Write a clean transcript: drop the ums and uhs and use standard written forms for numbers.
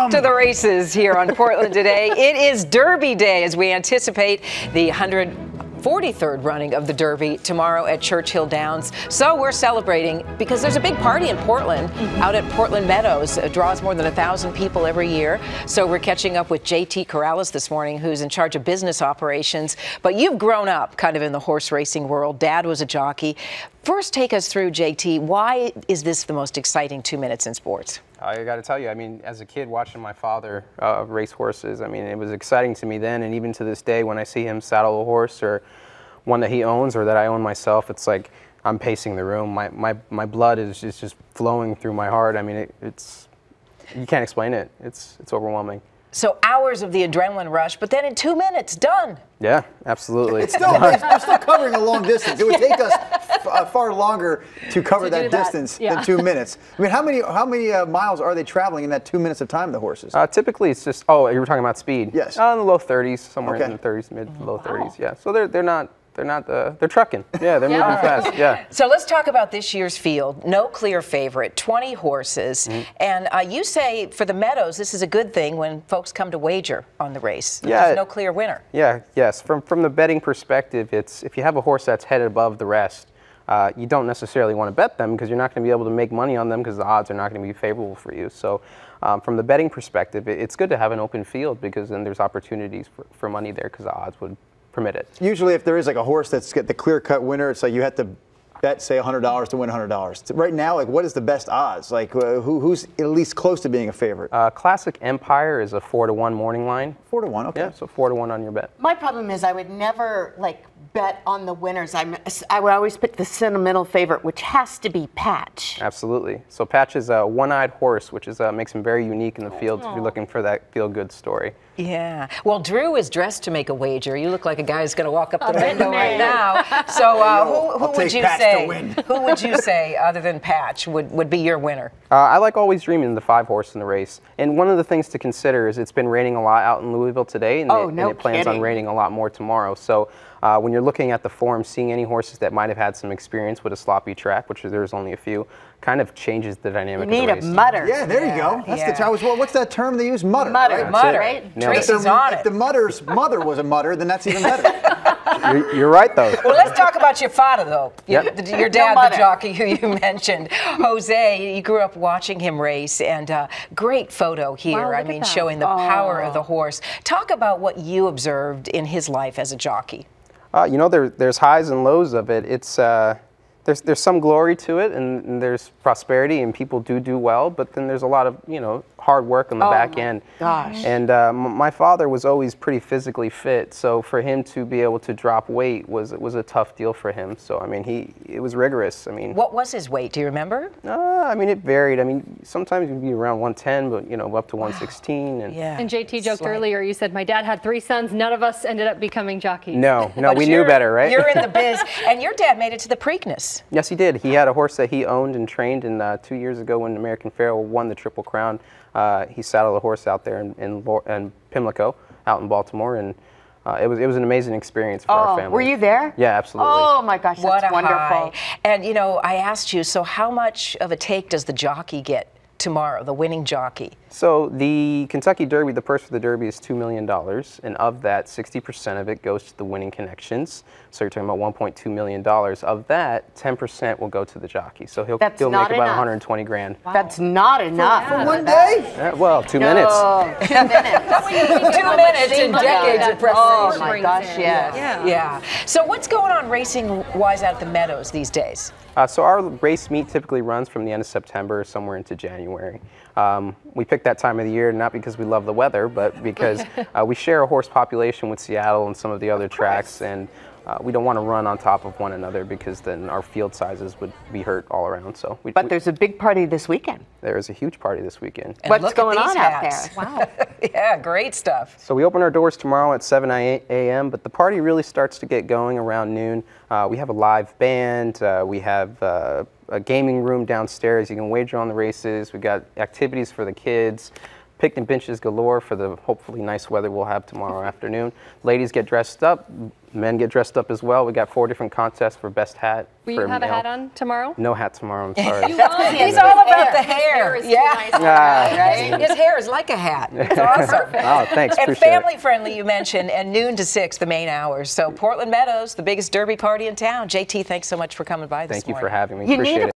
Back to the races here on Portland today. It is Derby Day as we anticipate the 143rd running of the Derby tomorrow at Churchill Downs. So we're celebrating because there's a big party in Portland out at Portland Meadows. It draws more than 1,000 people every year. So we're catching up with JT Corrales this morning, who's in charge of business operations. But you've grown up kind of in the horse racing world. Dad was a jockey. First, take us through, JT. Why is this the most exciting 2 minutes in sports? I got to tell you, I mean, as a kid watching my father race horses, I mean, it was exciting to me then, and even to this day when I see him saddle a horse or one that he owns or that I own myself, it's like I'm pacing the room. My blood is just flowing through my heart. I mean, it's you can't explain it. It's overwhelming. So hours of the adrenaline rush, but then in 2 minutes, done. Yeah, absolutely. It's still covering a long distance. It would take us far longer to cover that distance than 2 minutes. I mean, how many miles are they traveling in that 2 minutes of time, the horses? Typically, it's just, oh, you were talking about speed? Yes. In the low 30s, somewhere in the 30s, mid to low 30s, yeah. So they're trucking. Yeah, they're moving fast, yeah. So let's talk about this year's field. No clear favorite, 20 horses. And you say for the Meadows, this is a good thing when folks come to wager on the race. There's no clear winner. Yeah, yes. From the betting perspective, it's if you have a horse that's headed above the rest, you don't necessarily want to bet them because you're not going to be able to make money on them because the odds are not going to be favorable for you. So from the betting perspective, it's good to have an open field because then there's opportunities for money there because the odds would permit it. Usually if there is like a horse that's got the clear-cut winner, it's like you have to bet, say, $100 to win $100. Right now, like, what is the best odds? Like, who's at least close to being a favorite? Classic Empire is a 4-to-1 morning line. 4-to-1, okay. Yeah, so 4-to-1 on your bet. My problem is I would never, like, bet on the winners. I would always pick the sentimental favorite, which has to be Patch. Absolutely. So Patch is a one-eyed horse, which is makes him very unique in the field if you're looking for that feel-good story. Yeah. Well, Drew is dressed to make a wager. You look like a guy who's going to walk up the window right now. So who would you say? Who would you say, other than Patch, would be your winner? I like Always Dreaming, the 5-horse in the race. And one of the things to consider is it's been raining a lot out in Louisville today, and it plans on raining a lot more tomorrow. So when you're looking at the form, seeing any horses that might have had some experience with a sloppy track, which there's only a few, kind of changes the dynamic of the race. You need a mutter. Yeah, there you go. That's the term. What's that term they use? Mutter. Mutter, right? mutter, right? Tracy's on it. If the mutter's mother was a mutter, then that's even better. You're right, though. Well, let's talk about your father, though. Your dad, the jockey who you mentioned. Jose, you grew up watching him race, and great photo here. I mean, showing the power of the horse. Talk about what you observed in his life as a jockey. You know, there's highs and lows of it. It's there's some glory to it, and there's prosperity, and people do well. But then there's a lot of hard work on the back end. Gosh. And my father was always pretty physically fit, so for him to be able to drop weight was a tough deal for him. So I mean, it was rigorous. I mean, what was his weight? Do you remember? I mean, it varied. I mean, sometimes you'd be around 110, but up to 116. And And JT joked earlier. You said my dad had 3 sons. None of us ended up becoming jockeys. No, we knew better, right? You're in the biz, and your dad made it to the Preakness. Yes, he did. He had a horse that he owned and trained, and 2 years ago when American Pharoah won the Triple Crown, he saddled a horse out there in Pimlico, out in Baltimore, and it was an amazing experience for our family. Were you there? Yeah, absolutely. Oh my gosh, that's wonderful. High. And I asked you, so how much of a take does the jockey get tomorrow, the winning jockey? So the Kentucky Derby, the purse for the Derby is $2 million, and of that, 60% of it goes to the winning connections. So you're talking about $1.2 million. Of that, 10% will go to the jockey. So he'll make about 120 grand. Wow. That's not enough. For one day? Yeah, well, 2 minutes. 2 minutes. 2 minutes in decades of preparation. Oh my gosh, yeah. So what's going on racing-wise out at the Meadows these days? So our race meet typically runs from the end of September somewhere into January. We picked that time of the year not because we love the weather, but because we share a horse population with Seattle and some of the other tracks, and we don't want to run on top of one another because then our field sizes would be hurt all around. So but there's a big party this weekend. There is a huge party this weekend. And what's going on out there? Wow. Yeah, great stuff. So we open our doors tomorrow at 7 a.m., but the party really starts to get going around noon. We have a live band. We have a gaming room downstairs. You can wager on the races. We've got activities for the kids. picnic benches galore for the hopefully nice weather we'll have tomorrow afternoon. Ladies get dressed up, men get dressed up as well. We got 4 different contests for best hat. Will you have a hat on tomorrow? No hat tomorrow, I'm sorry. He's all about the hair. Right? His hair is like a hat. It's awesome. Oh, thanks. And Appreciate family friendly, you mentioned, and noon to 6, the main hours. So Portland Meadows, the biggest derby party in town. JT, thanks so much for coming by this morning. Thank you for having me. You need Appreciate a it.